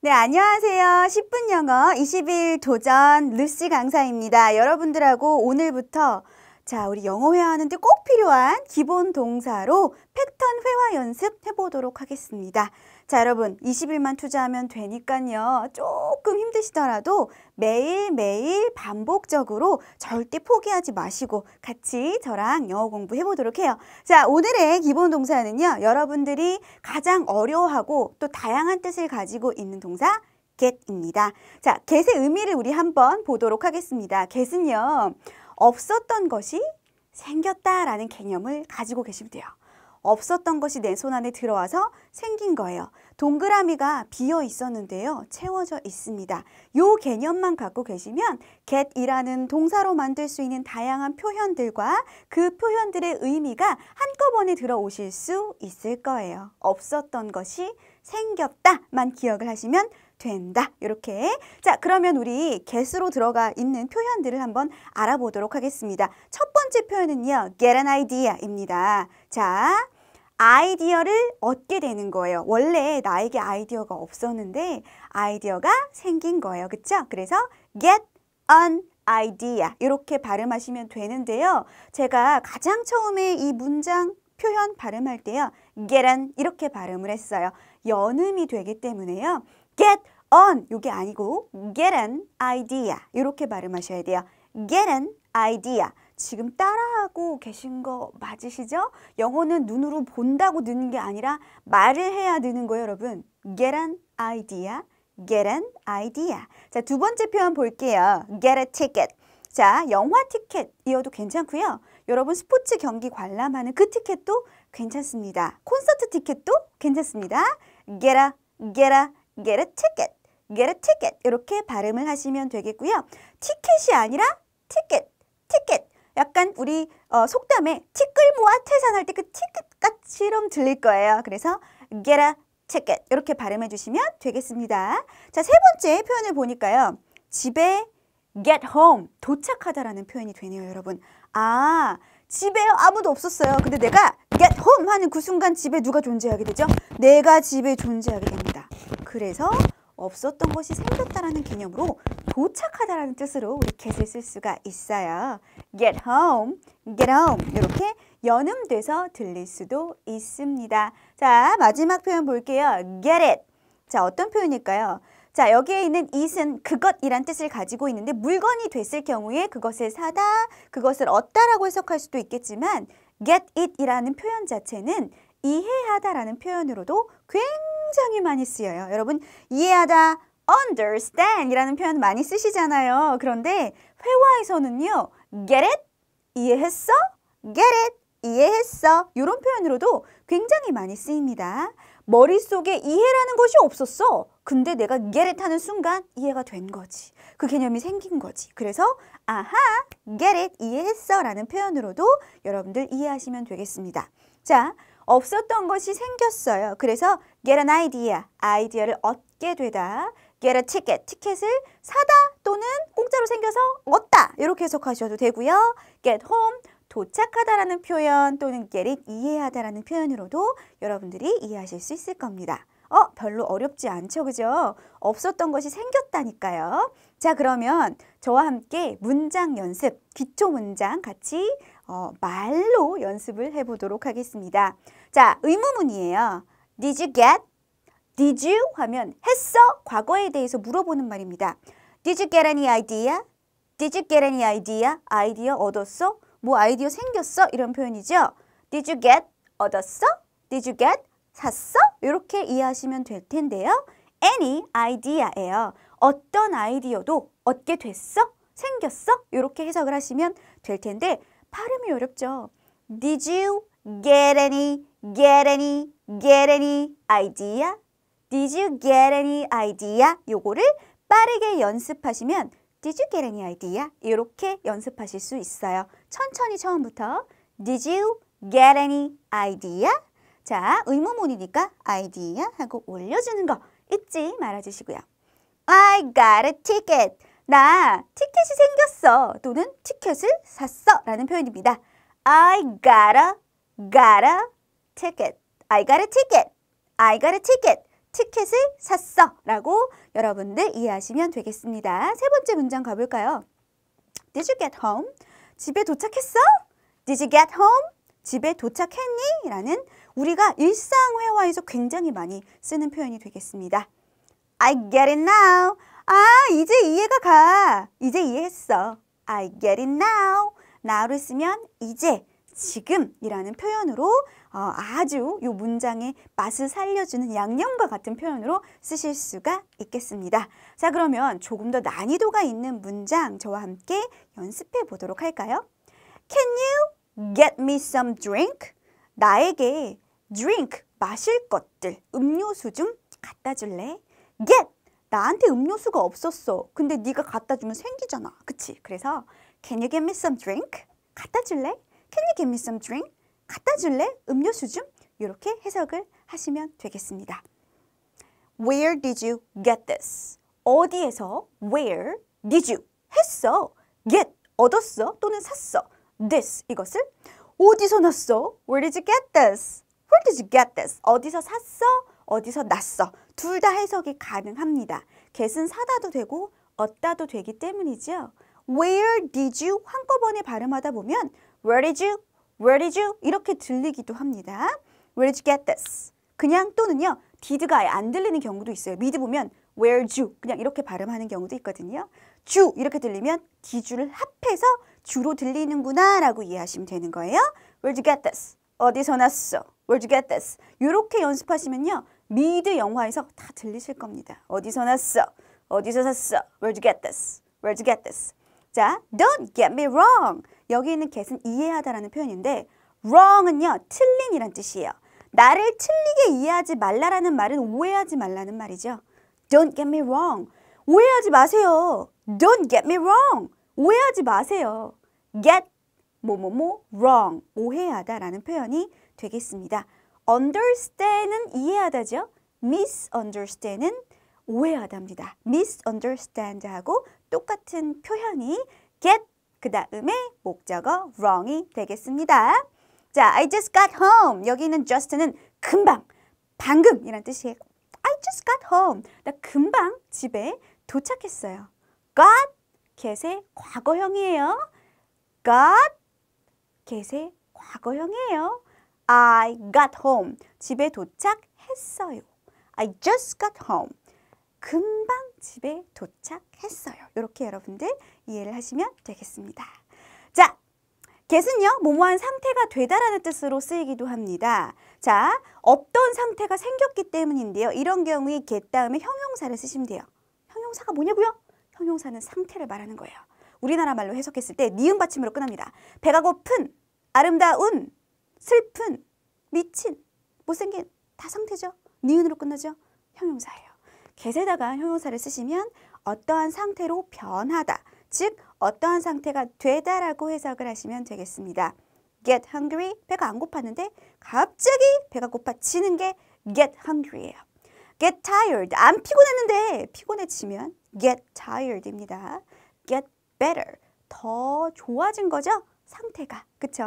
네, 안녕하세요. 10분 영어 20일 도전 루시 강사입니다. 여러분들하고 오늘부터 우리 영어 회화하는데 꼭 필요한 기본 동사로 패턴 회화 연습 해보도록 하겠습니다. 자, 여러분 20일만 투자하면 되니까요. 조금 힘드시더라도 매일매일 반복적으로 절대 포기하지 마시고 같이 저랑 영어 공부해보도록 해요. 자, 오늘의 기본 동사는요. 여러분들이 가장 어려워하고 또 다양한 뜻을 가지고 있는 동사 get입니다. 자, get의 의미를 우리 한번 보도록 하겠습니다. get은요. 없었던 것이 생겼다라는 개념을 가지고 계시면 돼요. 없었던 것이 내 손 안에 들어와서 생긴 거예요. 동그라미가 비어 있었는데요. 채워져 있습니다. 요 개념만 갖고 계시면 get이라는 동사로 만들 수 있는 다양한 표현들과 그 표현들의 의미가 한꺼번에 들어오실 수 있을 거예요. 없었던 것이 생겼다만 기억을 하시면 된다. 이렇게. 자, 그러면 우리 get으로 들어가 있는 표현들을 한번 알아보도록 하겠습니다. 첫 번째 표현은요. get an idea입니다. 자, 아이디어를 얻게 되는 거예요. 원래 나에게 아이디어가 없었는데 아이디어가 생긴 거예요. 그쵸? 그래서 get an idea 이렇게 발음하시면 되는데요. 제가 가장 처음에 이 문장 표현 발음할 때요. get an 이렇게 발음을 했어요. 연음이 되기 때문에요. get on 이게 아니고 get an idea 이렇게 발음하셔야 돼요. get an idea. 지금 따라하고 계신 거 맞으시죠? 영어는 눈으로 본다고 느는 게 아니라 말을 해야 느는 거예요, 여러분. get an idea, get an idea. 자, 두 번째 표현 볼게요. get a ticket. 자, 영화 티켓이어도 괜찮고요. 여러분 스포츠 경기 관람하는 그 티켓도 괜찮습니다. 콘서트 티켓도 괜찮습니다. get a ticket. get a ticket. 이렇게 발음을 하시면 되겠고요. 티켓이 아니라 티켓. 약간 우리 속담에 티끌 모아 태산할 때 그 티켓같이럼 들릴 거예요. 그래서 get a ticket 이렇게 발음해 주시면 되겠습니다. 자, 세 번째 표현을 보니까요. 집에 get home, 도착하다라는 표현이 되네요, 여러분. 아, 집에 아무도 없었어요. 근데 내가 get home 하는 그 순간 집에 누가 존재하게 되죠? 내가 집에 존재하게 됩니다. 그래서 없었던 것이 생겼다라는 개념으로 도착하다라는 뜻으로 우리 get을 쓸 수가 있어요. get home 이렇게 연음돼서 들릴 수도 있습니다. 자, 마지막 표현 볼게요. get it. 자, 어떤 표현일까요? 자, 여기에 있는 it은 그것이란 뜻을 가지고 있는데 물건이 됐을 경우에 그것을 사다, 그것을 얻다라고 해석할 수도 있겠지만 get it이라는 표현 자체는 이해하다라는 표현으로도 굉장히 많이 쓰여요. 여러분 이해하다, understand 이라는 표현 많이 쓰시잖아요. 그런데 회화에서는요. get it, 이해했어? get it, 이해했어. 이런 표현으로도 굉장히 많이 쓰입니다. 머릿속에 이해라는 것이 없었어. 근데 내가 get it 하는 순간 이해가 된 거지. 그 개념이 생긴 거지. 그래서 아하, get it, 이해했어 라는 표현으로도 여러분들 이해하시면 되겠습니다. 자, 없었던 것이 생겼어요. 그래서 get an idea, 아이디어를 얻게 되다. get a ticket, 티켓을 사다 또는 공짜로 생겨서 얻다. 이렇게 해석하셔도 되고요. get home, 도착하다라는 표현 또는 get it, 이해하다라는 표현으로도 여러분들이 이해하실 수 있을 겁니다. 별로 어렵지 않죠, 그죠? 없었던 것이 생겼다니까요. 자, 그러면 저와 함께 문장 연습, 기초 문장 같이 말로 연습을 해보도록 하겠습니다. 자, 의무문이에요. Did you get? Did you? 하면 했어? 과거에 대해서 물어보는 말입니다. Did you get any idea? Did you get any idea? 아이디어 얻었어? 뭐 아이디어 생겼어? 이런 표현이죠. Did you get? 얻었어? Did you get? 샀어? 이렇게 이해하시면 될 텐데요. Any idea예요. 어떤 아이디어도 얻게 됐어? 생겼어? 이렇게 해석을 하시면 될 텐데 발음이 어렵죠. Did you get any idea? Did you get any idea? 요거를 빠르게 연습하시면 Did you get any idea? 이렇게 연습하실 수 있어요. 천천히 처음부터 Did you get any idea? 자, 의무문이니까 idea 하고 올려주는 거 잊지 말아주시고요. I got a ticket. 나 티켓이 생겼어 또는 티켓을 샀어 라는 표현입니다. I got a ticket. I got a ticket. I got a ticket. 티켓을 샀어 라고 여러분들 이해하시면 되겠습니다. 세 번째 문장 가볼까요? Did you get home? 집에 도착했어? Did you get home? 집에 도착했니? 라는 우리가 일상회화에서 굉장히 많이 쓰는 표현이 되겠습니다. I get it now. 아, 이제 이해가 가. 이제 이해했어. I get it now. now를 쓰면 이제, 지금이라는 표현으로 아주 이 문장의 맛을 살려주는 양념과 같은 표현으로 쓰실 수가 있겠습니다. 자, 그러면 조금 더 난이도가 있는 문장 저와 함께 연습해 보도록 할까요? Can you get me some drink? 나에게 drink, 마실 것들, 음료수 좀 갖다 줄래? get, 나한테 음료수가 없었어. 근데 네가 갖다 주면 생기잖아. 그치? 그래서 Can you get me some drink? 갖다 줄래? Can you get me some drink? 갖다 줄래? 음료수 좀? 이렇게 해석을 하시면 되겠습니다. Where did you get this? 어디에서? Where did you? 했어. Get, 얻었어 또는 샀어. This, 이것을 어디서 났어? Where did you get this? Where did you get this? 어디서 샀어? 어디서 났어? 둘 다 해석이 가능합니다. get은 사다도 되고 얻다도 되기 때문이죠. Where did you? 한꺼번에 발음하다 보면 Where did you? Where did you? 이렇게 들리기도 합니다. Where did you get this? 그냥 또는요. did가 아예 안 들리는 경우도 있어요. 미드 보면 Where did you? 그냥 이렇게 발음하는 경우도 있거든요. 주 이렇게 들리면 디주를 합해서 주로 들리는구나 라고 이해하시면 되는 거예요. Where did you get this? 어디서 났어? Where did you get this? 이렇게 연습하시면요. 미드 영화에서 다 들리실 겁니다. 어디서 났어? 어디서 샀어? Where did you get this? Where did you get this? 자, don't get me wrong. 여기 있는 get은 이해하다라는 표현인데 wrong은요. 틀린이란 뜻이에요. 나를 틀리게 이해하지 말라라는 말은 오해하지 말라는 말이죠. Don't get me wrong. 오해하지 마세요. Don't get me wrong. 오해하지 마세요. Get 뭐뭐뭐 wrong. 오해하다라는 표현이 되겠습니다. understand은 이해하다죠. misunderstand은 오해하답니다. misunderstand하고 똑같은 표현이 get 그 다음에 목적어 wrong이 되겠습니다. 자, I just got home. 여기 있는 just는 금방, 방금 이란 뜻이에요. I just got home. 나 금방 집에 도착했어요. got, get의 과거형이에요. got, get의 과거형이에요. I got home. 집에 도착했어요. I just got home. 금방 집에 도착했어요. 이렇게 여러분들 이해를 하시면 되겠습니다. 자, get은요, 뭐뭐한 상태가 되다라는 뜻으로 쓰이기도 합니다. 자, 없던 상태가 생겼기 때문인데요. 이런 경우에 get 다음에 형용사를 쓰시면 돼요. 형용사가 뭐냐고요? 형용사는 상태를 말하는 거예요. 우리나라 말로 해석했을 때 니은 받침으로 끝납니다. 배가 고픈, 아름다운, 슬픈, 미친, 못생긴 다 상태죠. 니은으로 끝나죠. 형용사예요. get에다가 형용사를 쓰시면 어떠한 상태로 변하다, 즉 어떠한 상태가 되다라고 해석을 하시면 되겠습니다. Get hungry, 배가 안 고팠는데 갑자기 배가 고파지는 게 get hungry예요. Get tired, 안 피곤했는데 피곤해지면 get tired입니다. Get better, 더 좋아진 거죠? 상태가, 그쵸?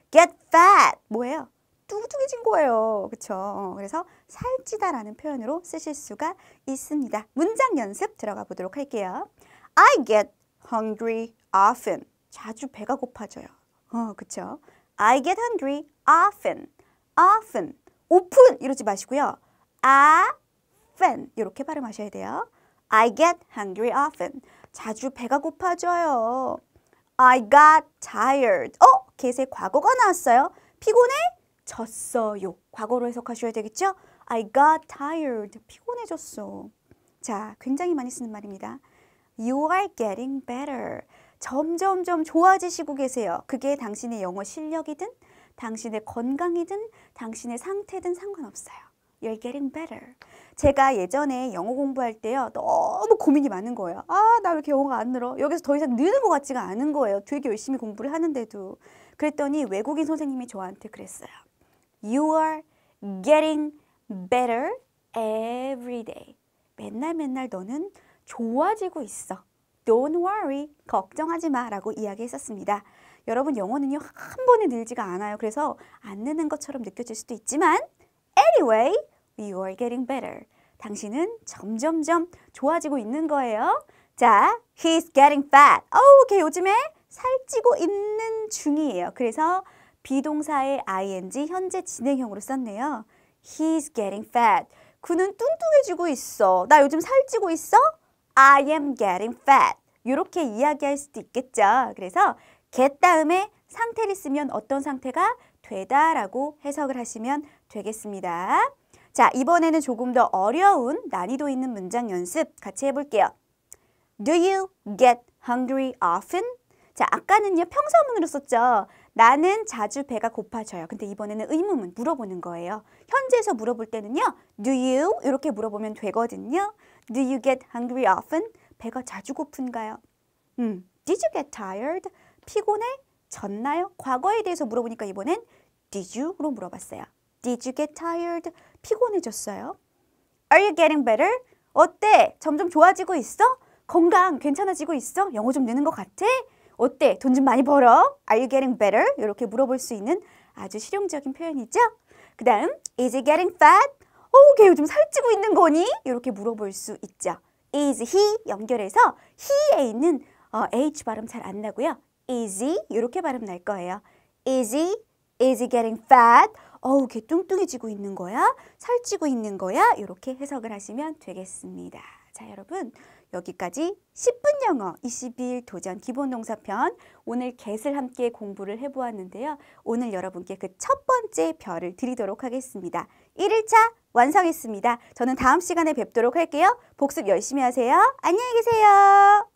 Get fat, 뭐예요? 뚱뚱해진 거예요. 그쵸? 그래서 살찌다라는 표현으로 쓰실 수가 있습니다. 문장 연습 들어가 보도록 할게요. I get hungry often. 자주 배가 고파져요. 그쵸? I get hungry often. often. open 이러지 마시고요. often 이렇게 발음하셔야 돼요. I get hungry often. 자주 배가 고파져요. I got tired. get의 과거가 나왔어요. 피곤해졌어요. 과거로 해석하셔야 되겠죠? I got tired. 피곤해졌어. 자, 굉장히 많이 쓰는 말입니다. You are getting better. 점점점 좋아지시고 계세요. 그게 당신의 영어 실력이든 당신의 건강이든 당신의 상태든 상관없어요. You're getting better. 제가 예전에 영어 공부할 때요. 너무 고민이 많은 거예요. 아, 나 왜 이렇게 영어가 안 늘어? 여기서 더 이상 느는 것 같지가 않은 거예요. 되게 열심히 공부를 하는데도. 그랬더니 외국인 선생님이 저한테 그랬어요. You are getting better every day. 맨날 너는 좋아지고 있어. Don't worry. 걱정하지 마 라고 이야기했었습니다. 여러분 영어는요 한 번에 늘지가 않아요. 그래서 안 느는 것처럼 느껴질 수도 있지만 Anyway, You are getting better. 당신은 점점점 좋아지고 있는 거예요. 자, he's getting fat. 걔 요즘에 살찌고 있는 중이에요. 그래서 비동사의 ing 현재 진행형으로 썼네요. He's getting fat. 그는 뚱뚱해지고 있어. 나 요즘 살찌고 있어? I am getting fat. 이렇게 이야기할 수도 있겠죠. 그래서 get 다음에 상태를 쓰면 어떤 상태가 되다라고 해석을 하시면 되겠습니다. 자, 이번에는 조금 더 어려운 난이도 있는 문장 연습 같이 해볼게요. Do you get hungry often? 자, 아까는요 평서문으로 썼죠. 나는 자주 배가 고파져요. 근데 이번에는 의문문 물어보는 거예요. 현재에서 물어볼 때는요. Do you? 이렇게 물어보면 되거든요. Do you get hungry often? 배가 자주 고픈가요? Did you get tired? 피곤해졌나요? 과거에 대해서 물어보니까 이번엔 Did you?로 물어봤어요. Did you get tired? 피곤해졌어요? Are you getting better? 어때? 점점 좋아지고 있어? 건강 괜찮아지고 있어? 영어 좀 느는 것 같아? 어때? 돈 좀 많이 벌어? Are you getting better? 이렇게 물어볼 수 있는 아주 실용적인 표현이죠. 그 다음, Is he getting fat? 걔 요즘 살찌고 있는 거니? 이렇게 물어볼 수 있죠. Is he 연결해서 he에 있는 H 발음 잘 안 나고요. Is he? 이렇게 발음 날 거예요. Is he getting fat? 걔 뚱뚱해지고 있는 거야? 살찌고 있는 거야? 이렇게 해석을 하시면 되겠습니다. 자, 여러분 여기까지 10분 영어 21 도전 기본동사편 오늘 get을 함께 공부를 해보았는데요. 오늘 여러분께 그 첫 번째 별을 드리도록 하겠습니다. 1일차 완성했습니다. 저는 다음 시간에 뵙도록 할게요. 복습 열심히 하세요. 안녕히 계세요.